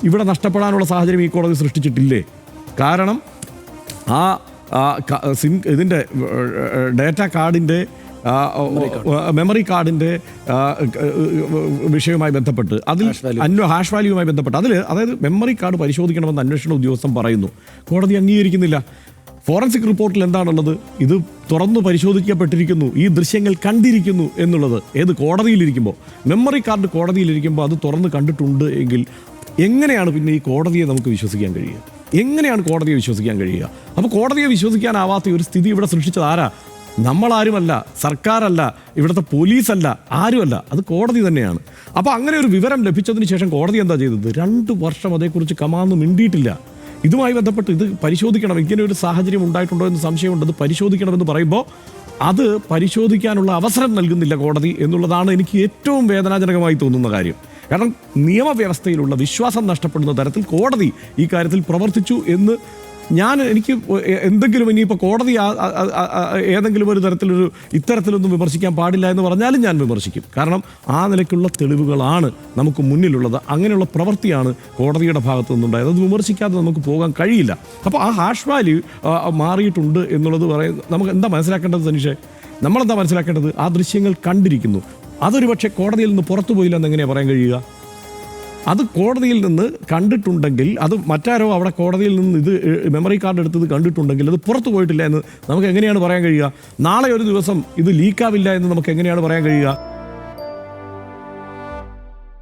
ഇവിടെ നഷ്ടപ്പെടാനുള്ള സാഹചര്യം ഈ കോടതി സൃഷ്ടിച്ചിട്ടില്ലേ? കാരണം ഇതിൻ്റെ ഡേറ്റ കാർഡിൻ്റെ മെമ്മറി കാർഡിൻ്റെ വിഷയവുമായി ബന്ധപ്പെട്ട് അതിൽ ഹാഷ് വാല്യൂവുമായി ബന്ധപ്പെട്ട് അതായത് മെമ്മറി കാർഡ് പരിശോധിക്കണമെന്ന് അന്വേഷണ ഉദ്യോഗസ്ഥൻ പറയുന്നു, കോടതി അംഗീകരിക്കുന്നില്ല. ഫോറൻസിക് റിപ്പോർട്ടിൽ എന്താണുള്ളത്? ഇത് തുറന്നു പരിശോധിക്കപ്പെട്ടിരിക്കുന്നു, ഈ ദൃശ്യങ്ങൾ കണ്ടിരിക്കുന്നു എന്നുള്ളത്. ഏത് കോടതിയിലിരിക്കുമ്പോൾ, മെമ്മറി കാർഡ് കോടതിയിലിരിക്കുമ്പോൾ അത് തുറന്ന് കണ്ടിട്ടുണ്ട് എങ്കിൽ എങ്ങനെയാണ് പിന്നെ ഈ കോടതിയെ നമുക്ക് വിശ്വസിക്കാൻ കഴിയുക? എങ്ങനെയാണ് കോടതിയെ വിശ്വസിക്കാൻ കഴിയുക? അപ്പോൾ കോടതിയെ വിശ്വസിക്കാനാവാത്ത ഒരു സ്ഥിതി ഇവിടെ സൃഷ്ടിച്ചത് ആരാ? നമ്മളാരുമല്ല, സർക്കാരല്ല, ഇവിടുത്തെ പോലീസല്ല, ആരുമല്ല, അത് കോടതി തന്നെയാണ്. അപ്പോൾ അങ്ങനെ ഒരു വിവരം ലഭിച്ചതിന് ശേഷം കോടതി എന്താ ചെയ്തത്? 2 വർഷം അതേക്കുറിച്ച് കമാന്ന് മിണ്ടിയിട്ടില്ല. ഇതുമായി ബന്ധപ്പെട്ട് ഇത് പരിശോധിക്കണം, ഇങ്ങനെ ഒരു സാഹചര്യം ഉണ്ടായിട്ടുണ്ടോ എന്ന് സംശയമുണ്ട്, അത് പരിശോധിക്കണമെന്ന് പറയുമ്പോൾ അത് പരിശോധിക്കാനുള്ള അവസരം നൽകുന്നില്ല കോടതി എന്നുള്ളതാണ് എനിക്ക് ഏറ്റവും വേദനാജനകമായി തോന്നുന്ന കാര്യം. കാരണം നിയമവ്യവസ്ഥയിലുള്ള വിശ്വാസം നഷ്ടപ്പെടുന്ന തരത്തിൽ കോടതി ഈ കാര്യത്തിൽ പ്രവർത്തിച്ചു എന്ന് എനിക്ക് എന്തെങ്കിലും ഇനിയിപ്പോൾ കോടതി ഏതെങ്കിലും ഒരു തരത്തിലൊരു ഇത്തരത്തിലൊന്നും വിമർശിക്കാൻ പാടില്ല എന്ന് പറഞ്ഞാലും ഞാൻ വിമർശിക്കും. കാരണം ആ നിലയ്ക്കുള്ള തെളിവുകളാണ് നമുക്ക് മുന്നിലുള്ളത്, അങ്ങനെയുള്ള പ്രവൃത്തിയാണ് കോടതിയുടെ ഭാഗത്തു നിന്നുണ്ടായത്. അത് വിമർശിക്കാതെ നമുക്ക് പോകാൻ കഴിയില്ല. അപ്പോൾ ആ ഹാഷ് വാല്യൂ മാറിയിട്ടുണ്ട് എന്നുള്ളത് നമുക്ക് എന്താ മനസ്സിലാക്കേണ്ടത് തനിഷേ? നമ്മളെന്താ മനസ്സിലാക്കേണ്ടത്? ആ ദൃശ്യങ്ങൾ കണ്ടിരിക്കുന്നു, അതൊരു പക്ഷേ കോടതിയിൽ നിന്ന് പുറത്തു പോയില്ല എന്ന് എങ്ങനെയാണ് പറയാൻ കഴിയുക? അത് കോടതിയിൽ നിന്ന് കണ്ടിട്ടുണ്ടെങ്കിൽ, അത് മറ്റാരോ അവിടെ കോടതിയിൽ നിന്ന് ഇത് മെമ്മറി കാർഡ് എടുത്തത് കണ്ടിട്ടുണ്ടെങ്കിൽ അത് പുറത്തു പോയിട്ടില്ല എന്ന് നമുക്ക് എങ്ങനെയാണ് പറയാൻ കഴിയുക? നാളെ ഒരു ദിവസം ഇത് ലീക്കാവില്ല എന്ന് നമുക്ക് എങ്ങനെയാണ് പറയാൻ കഴിയുക?